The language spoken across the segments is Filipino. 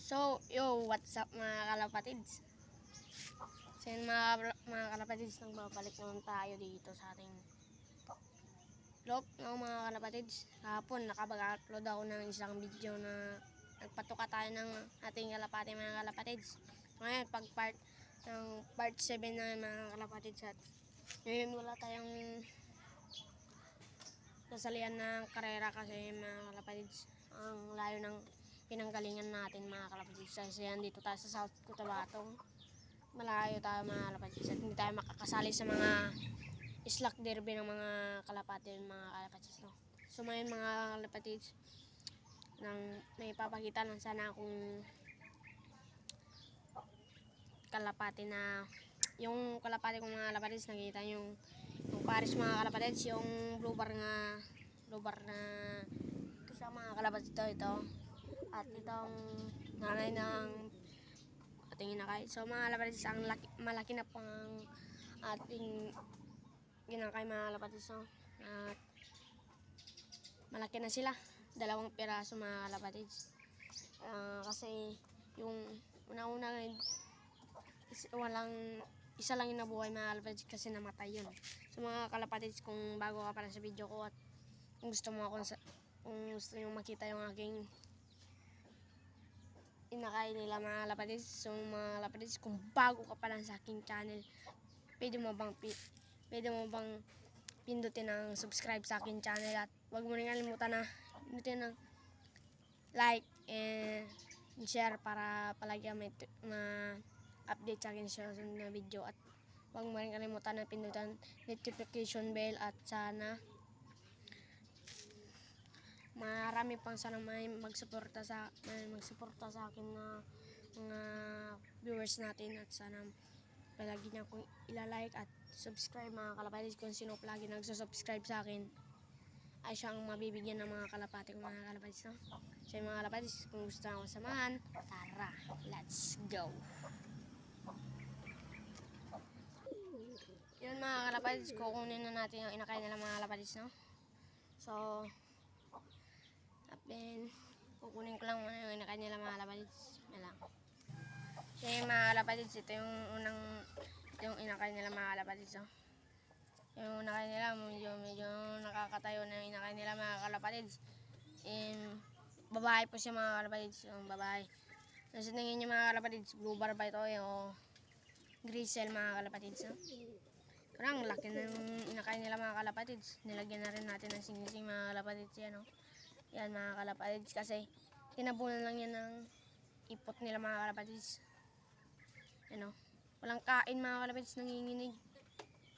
So, what's up mga kalapatids? So yun mga kalapatids, nagbabalik naman tayo dito sa ating vlog, no, mga kalapatids. Kahapon, nakapag-upload ako ng isang video na nagpatuka tayo ng ating kalapati mga kalapatids. Ngayon, part 7 na mga kalapatids. At ngayon wala tayong nasalihan ng karera kasi mga kalapatids. Ang layo ng pinanggalingan natin mga kalapatids. Kasi dito tayo sa South Cotabato. Malayo tayo mga kalapatids at hindi tayo makakasali sa mga islak derby ng mga kalapatids, no? So ngayon mga kalapatids, may papakita lang sana akong kalapati na yung kalapati kong mga kalapatids, nakita yung pares mga kalapatids, yung blue bar na ito sa mga kalapatids ito. At itong nanay ng ating inakay. So mga kalapatids, malaki na pang ating ginakay mga kalapatids, no? At malaki na sila, 2 piraso mga kalapatids. Kasi yung una-una isa lang yung nabuhay mga kalapatids kasi namatay yun. So mga kalapatids, kung bago ka pala sa video ko at kung gusto nyo makita yung aking inakay nila mga kalapatids, so mga kalapatids, kung bago ka pa lang sa aking channel, pwede mo bang pindutin ang subscribe sa aking channel at huwag mo rin kalimutan na pindutin ang like and share para palagi may update sa akin sa susunod na video. At huwag mo rin kalimutan na pindutin notification bell at sana marami pang sana may magsuporta sa akin na mga viewers natin. At sana palagi niyo akong ilalike at subscribe mga kalapatids. Kung sino palagi nagsusubscribe sa akin ay siyang mabibigyan ng mga kalapati ko mga kalapatids, no? So mga kalapatids, kung gusto nyo samahan, tara, let's go. Yun mga kalapatids, kukunin na natin yung inakay nila mga kalapatids, no? So then kukunin ko lang muna yung inakay nila mga kalapatids. Yan lang. So yung mga kalapatids, ito yung inakay nila mga kalapatids, no? Yung inakay nila, medyo nakakatayo na yung inakay nila mga kalapatids. Babae po siya mga kalapatids, yung babae. Nasa tingin nyo mga kalapatids, blue bar ba ito o grisel mga kalapatids, no? Parang laki na yung inakay nila mga kalapatids. Nilagyan na rin natin ng singsing mga kalapatids yan, no? Yan mga kalapatids, kasi tinabunan lang yan ng ipot nila mga kalapatids. Yan, no? Walang kain mga kalapatids, nanginginig.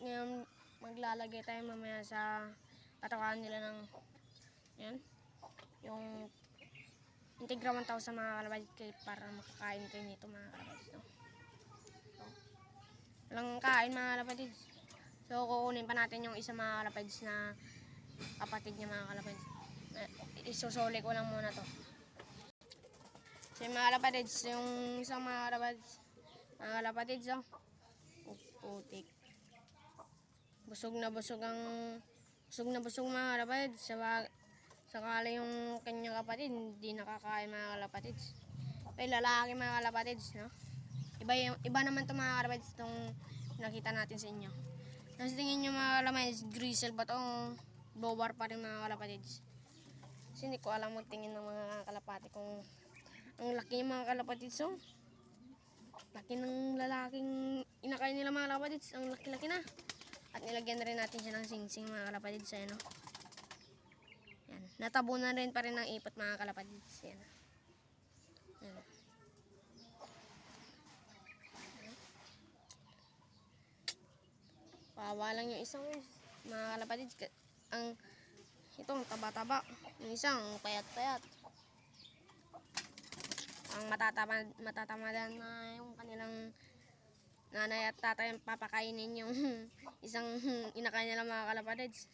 Ngayon maglalagay tayo mamaya sa patakaan nila ng yan, yung Integra 1000 mga kalapatids, para makakain kayo nito mga kalapatids, no? So, walang kain mga kalapatids. So kukunin pa natin yung isa mga kalapatids na kapatid niya mga kalapatids. Isusuli ko lang muna to. So yung mga kalapatids, yung isang mga kalapatids, oh, putik. Busog na busog mga kalapatids. Sakali yung kanyang kapatid hindi nakakain mga kalapatids. Pero lalaki mga kalapatids, no? Iba naman to mga kalapatids, itong nakita natin sa inyo. Nasa tingin nyo mga kalapatids, grisel ba itong blower pa rin mga kalapatids? Kasi hindi ko alam magtingin ng mga kalapati kung ang laki ng mga kalapatids, so laki ng lalaking inakay nila mga kalapatids, ang laki-laki na. At nilagyan na rin natin siya ng singsing mga kalapatids, ayan, no? Yan, natabunan rin pa rin ng ipot mga kalapatids, yan. Yan. Pawa lang yung isang mga kalapatids, itong taba-taba, yung isang payat-payat. Ang matatamadan na yung kanilang nanay at tatay ang papakainin yung isang inakay nila mga kalapatids.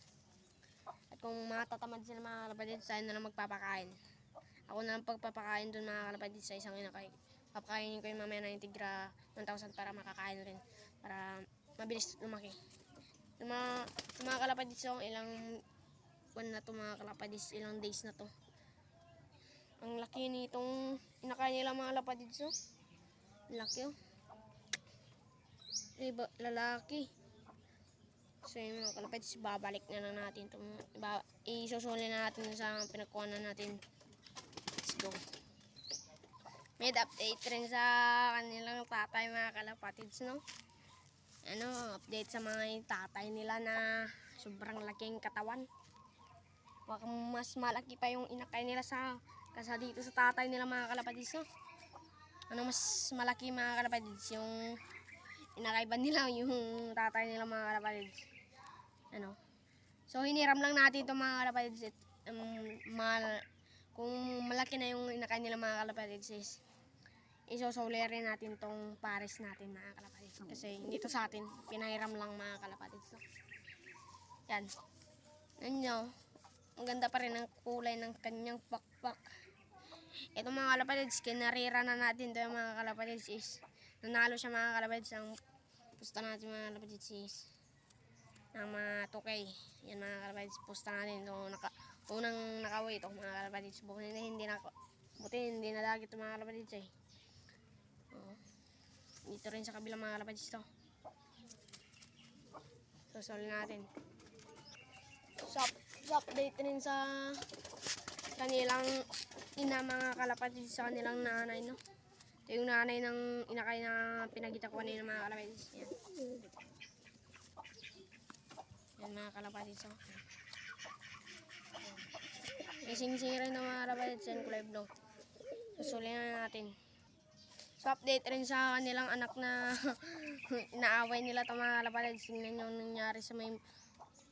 At kung matatamad sila mga kalapatids, tayo na lang magpapakain. Ako na lang pagpapakain dun mga kalapatids sa isang inakay. Papakainin ko yung mamaya na Integra 1000 para makakain rin, para mabilis lumaki. Yung mga kalapatids, so ilang buwan na to mga kalapatids, ilang days na to. Ang laki nitong inakay nila mga kalapatids, oh. Laki, oh. Iba, lalaki. So yung mga kalapatids, babalik na lang natin ito. Isusuli na natin sa pinagkuha na natin. Let's go. May update rin sa kanilang tatay mga kalapatids, no? Update sa mga tatay nila na sobrang laking katawan. Baka mas malaki pa yung inakay nila kasa dito sa tatay nila mga kalapatids, no? Mas malaki mga kalapatids yung inakay ba nila yung tatay nila mga kalapatids. So hiniram lang natin ito mga kalapatids. Kung malaki na yung inakay nila mga kalapatids, isusuli rin natin tong pares natin mga kalapatids. Kasi dito sa atin, pinahiram lang mga kalapatids. No? Yan. Yan nyo. Ang ganda pa rin ang kulay ng kanyang pakpak. Ito mga kalapatids, kinarira na natin ito mga kalapatids is nanalo siya mga kalapatids. Ang pusta natin mga kalapatids is ng mga tukay. Yan mga kalapatids, pusta natin ito. Unang nakaway ito mga kalapatids. Buti hindi na lagi ito mga kalapatids eh. Dito rin sa kabilang mga kalapatids ito. Susuli natin. Update rin sa kanilang ina mga kalapatids, sa kanilang nanay, no? Ito yung nanay ng inakay na pinagita ko kanina mga kalapatids. Yan. Yan mga kalapatids. Oh. May sing-sing rin ng mga kalapatids. Yan kulay blue. Susuli na natin. So update rin sa kanilang anak na inaaway nila ito mga kalapatids. Tingnan yung nangyari sa may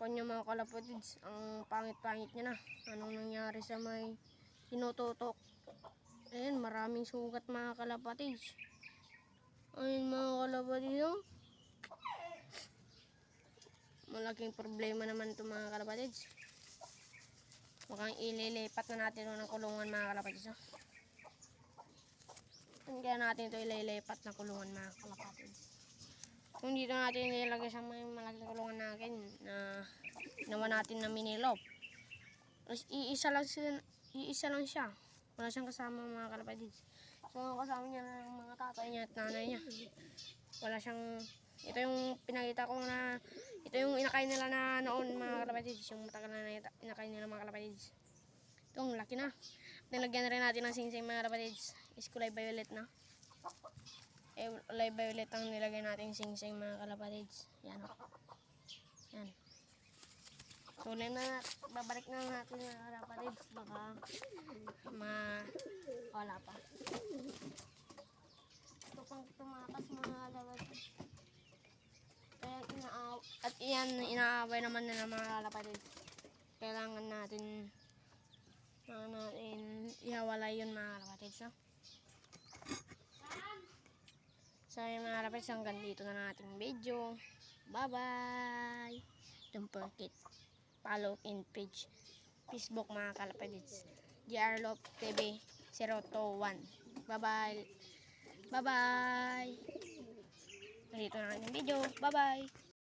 kanya mga kalapatids. Ang pangit-pangit niya na. Anong nangyari sa may tinututok. Ayan, maraming sugat mga kalapatids. Ayan mga kalapatids. Oh. Malaking problema naman ito mga kalapatids. Mukhang ililipat na natin ng kulungan mga kalapatids. Oh. Kaya natin ito ililipat na kulungan mga kalapatids. Kung dito natin nilagay sa may malaking kulungan natin na ginawa natin na mini-loft. Iisa lang siya. Wala siyang kasama mga kalapatids. So kasama niya ng mga tatay niya at nanay niya. Wala siyang, ito yung pinakita ko na, ito yung inakay nila na noon mga kalapatids. Yung matagal na inakay nila mga kalapatids. Ito ang laki na. Nilagyan na rin natin ng sing-sing mga kalapatids. Is kulay violet na. Kulay violet ang nilagay natin sing-sing mga kalapatids. Yan o. Yan. So babalik na natin mga kalapatids. Baka wala pa. Ito pang tumakas mga kalapatids. At iyan, inaaway naman nila mga kalapatids. Kailangan natin ihawalay yun mga kalapatids. No? So yung mga kalapatids, hanggang dito na ng ating video. Bye bye! Don't forget follow in page Facebook mga kalapatids, JR Love TV 021. Bye bye! Bye bye! Dito na ang ating video. Bye bye!